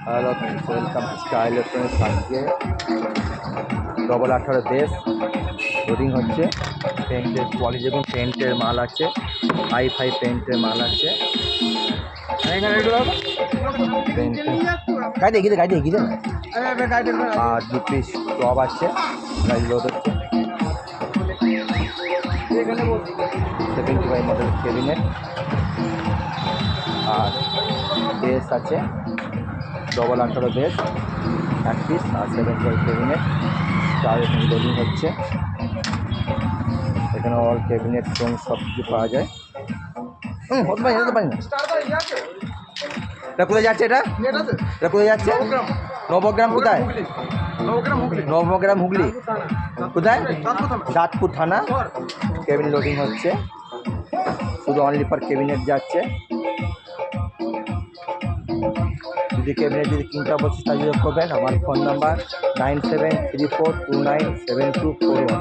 Hello friends, welcome to star electronics. আজকে 18 base loading হচ্ছে। পেন্টের quality দেখুন, পেন্টের মাল আছে, হাই পেন্টের মাল আছে। গাড়ি আর 2 পিস টপ আছে, গাড়ি লোড হচ্ছে। 75 মডেল ক্যাবিনেট আর বেস আছে, 18 বেস 1 পিস আর 75 ক্যাবিনেট। চার এখানে লোডিং হচ্ছে। এখানে অল ক্যাবিনেট ফোন সব কিছু পাওয়া যায়। হতে পারি না। এটা কোথায় যাচ্ছে? এটা কোথায় যাচ্ছে? নবগ্রাম কোথায়? নবগ্রাম হুগলি কোথায়? দাঁতপুর থানা। ক্যাবিনেট লোডিং হচ্ছে, শুধু অনলি ফর ক্যাবিনেট যাচ্ছে। যদি ক্যাবিনেট কিনতে অবশ্যই যোগাযোগ করবেন। আমার ফোন নাম্বার 9734297241।